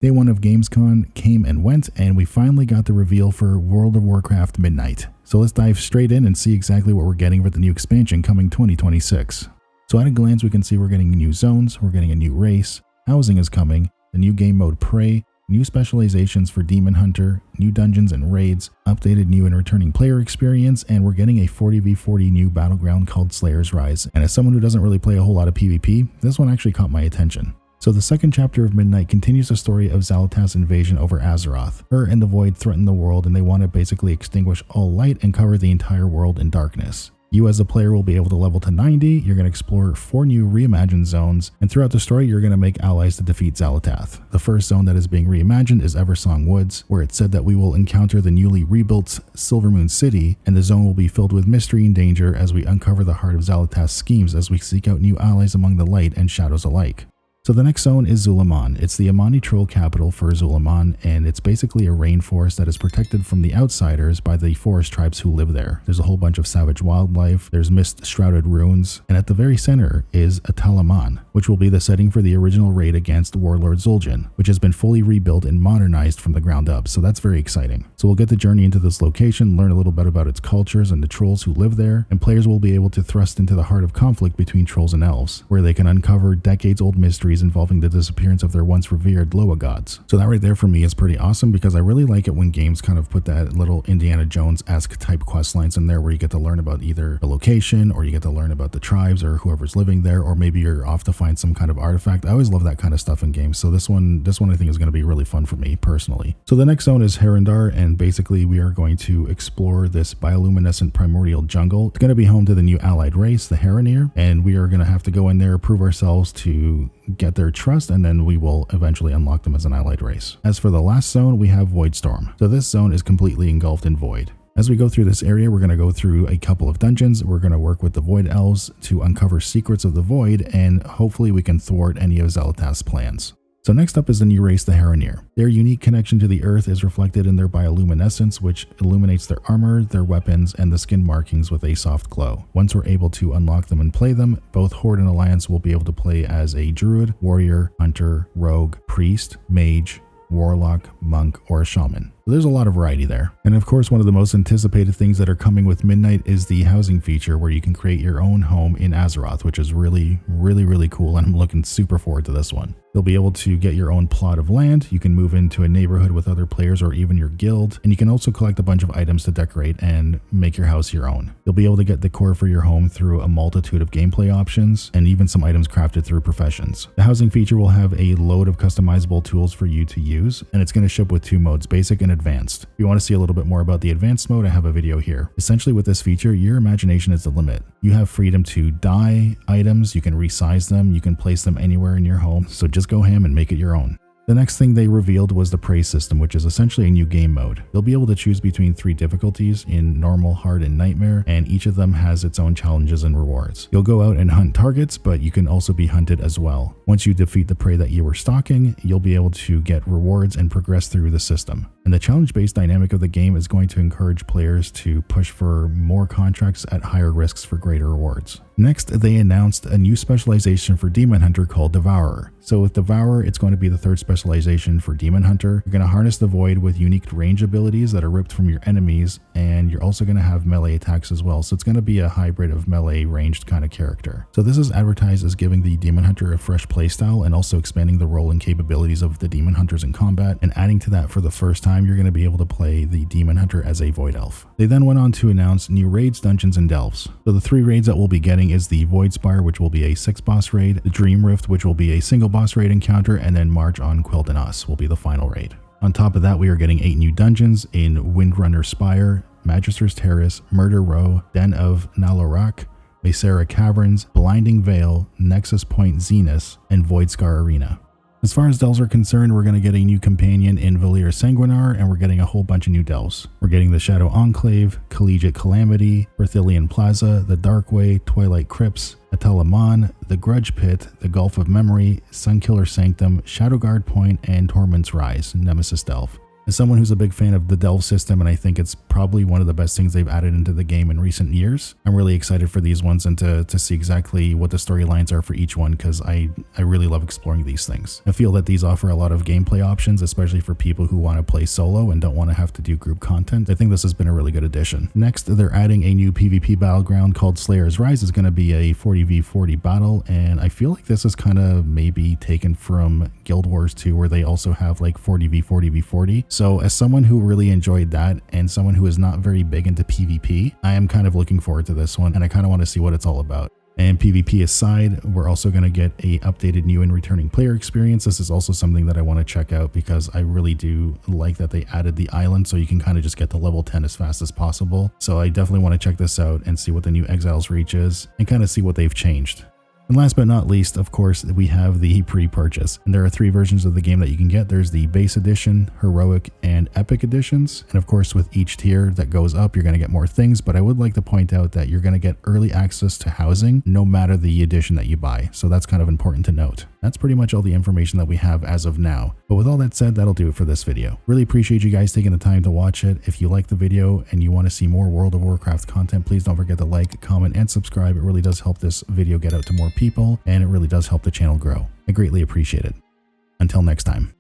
Day 1 of Gamescom came and went, and we finally got the reveal for World of Warcraft Midnight. So let's dive straight in and see exactly what we're getting for the new expansion coming 2026. So at a glance, we can see we're getting new zones, we're getting a new race, housing is coming, the new game mode Prey, new specializations for Demon Hunter, new dungeons and raids, updated new and returning player experience, and we're getting a 40v40 new battleground called Slayer's Rise. And as someone who doesn't really play a whole lot of PvP, this one actually caught my attention. So the second chapter of Midnight continues the story of Xal'atath's invasion over Azeroth. Her and the Void threaten the world, and they want to basically extinguish all light and cover the entire world in darkness. You as a player will be able to level to 90, you're going to explore 4 new reimagined zones, and throughout the story you're going to make allies to defeat Xal'atath. The first zone that is being reimagined is Eversong Woods, where it's said that we will encounter the newly rebuilt Silvermoon City, and the zone will be filled with mystery and danger as we uncover the heart of Xal'atath's schemes as we seek out new allies among the light and shadows alike. So the next zone is Zul'Aman. It's the Amani troll capital for Zul'Aman, and it's basically a rainforest that is protected from the outsiders by the forest tribes who live there. There's a whole bunch of savage wildlife, there's mist-shrouded ruins, and at the very center is Atalaman, which will be the setting for the original raid against Warlord Zul'jin, which has been fully rebuilt and modernized from the ground up, so that's very exciting. So we'll get to journey into this location, learn a little bit about its cultures and the trolls who live there, and players will be able to thrust into the heart of conflict between trolls and elves, where they can uncover decades-old mysteries involving the disappearance of their once revered Loa gods. So that right there for me is pretty awesome, because I really like it when games kind of put that little Indiana Jones-esque type quest lines in there where you get to learn about either the location, or you get to learn about the tribes or whoever's living there, or maybe you're off to find some kind of artifact. I always love that kind of stuff in games, so this one I think is going to be really fun for me personally. So the next zone is Herondar, and basically we are going to explore this bioluminescent primordial jungle. It's going to be home to the new allied race, the Heronir, and we are going to have to go in there, prove ourselves to get their trust, and then we will eventually unlock them as an allied race. As for the last zone, we have Voidstorm. So this zone is completely engulfed in void. As we go through this area, we're going to go through a couple of dungeons. We're going to work with the Void Elves to uncover secrets of the Void, and hopefully we can thwart any of Xal'atath's plans. So next up is the new race, the Heronir. Their unique connection to the earth is reflected in their bioluminescence, which illuminates their armor, their weapons, and the skin markings with a soft glow. Once we're able to unlock them and play them, both Horde and Alliance will be able to play as a druid, warrior, hunter, rogue, priest, mage, warlock, monk, or a shaman. So there's a lot of variety there. And of course, one of the most anticipated things that are coming with Midnight is the housing feature, where you can create your own home in Azeroth, which is really cool, and I'm looking super forward to this one. You'll be able to get your own plot of land, you can move into a neighborhood with other players or even your guild, and you can also collect a bunch of items to decorate and make your house your own. You'll be able to get decor for your home through a multitude of gameplay options, and even some items crafted through professions. The housing feature will have a load of customizable tools for you to use, and it's going to ship with 2 modes, basic and advanced. If you want to see a little bit more about the advanced mode, I have a video here. Essentially with this feature, your imagination is the limit. You have freedom to dye items, you can resize them, you can place them anywhere in your home, so just go ham and make it your own. The next thing they revealed was the Prey system, which is essentially a new game mode. You'll be able to choose between 3 difficulties in normal, hard, and nightmare, and each of them has its own challenges and rewards. You'll go out and hunt targets, but you can also be hunted as well. Once you defeat the prey that you were stalking, you'll be able to get rewards and progress through the system. And the challenge-based dynamic of the game is going to encourage players to push for more contracts at higher risks for greater rewards. Next, they announced a new specialization for Demon Hunter called Devourer. So with Devourer, it's going to be the 3rd specialization for Demon Hunter. You're going to harness the Void with unique range abilities that are ripped from your enemies, and you're also going to have melee attacks as well. So it's going to be a hybrid of melee ranged kind of character. So this is advertised as giving the Demon Hunter a fresh playstyle, and also expanding the role and capabilities of the Demon Hunters in combat, and adding to that, for the first time, you're going to be able to play the Demon Hunter as a Void Elf. They then went on to announce new raids, dungeons, and delves. So the 3 raids that we'll be getting is the Void Spire, which will be a 6 boss raid, the Dream Rift, which will be a single boss raid encounter, and then March on Quildanos will be the final raid. On top of that, we are getting 8 new dungeons in Windrunner Spire, Magister's Terrace, Murder Row, Den of Nalorak, Mesera Caverns, Blinding Veil, Nexus Point Zenith, and Voidscar Arena. As far as delves are concerned, we're going to get a new companion in Valir Sanguinar, and we're getting a whole bunch of new delves. We're getting the Shadow Enclave, Collegiate Calamity, Berthilion Plaza, the Darkway, Twilight Crypts, Atalaman, the Grudge Pit, the Gulf of Memory, Sunkiller Sanctum, Shadowguard Point, and Torment's Rise, Nemesis Delve. As someone who's a big fan of the delve system, and I think it's probably one of the best things they've added into the game in recent years, I'm really excited for these ones and to see exactly what the storylines are for each one, because I really love exploring these things. I feel that these offer a lot of gameplay options, especially for people who want to play solo and don't want to have to do group content. I think this has been a really good addition. Next, they're adding a new PvP battleground called Slayer's Rise. It's going to be a 40v40 battle, and I feel like this is kind of maybe taken from Guild Wars 2, where they also have like 40v40v40. So as someone who really enjoyed that and someone who is not very big into PvP, I am kind of looking forward to this one, and I kind of want to see what it's all about. And PvP aside, we're also going to get a updated new and returning player experience. This is also something that I want to check out because I really do like that they added the island, so you can kind of just get to level 10 as fast as possible. So I definitely want to check this out and see what the new Exiles reach is and kind of see what they've changed. And last but not least, of course, we have the pre-purchase. And there are 3 versions of the game that you can get. There's the base edition, heroic, and epic editions. And of course, with each tier that goes up, you're going to get more things. But I would like to point out that you're going to get early access to housing, no matter the edition that you buy. So that's kind of important to note. That's pretty much all the information that we have as of now. But with all that said, that'll do it for this video. Really appreciate you guys taking the time to watch it. If you like the video and you want to see more World of Warcraft content, please don't forget to like, comment, and subscribe. It really does help this video get out to more people, and it really does help the channel grow. I greatly appreciate it. Until next time.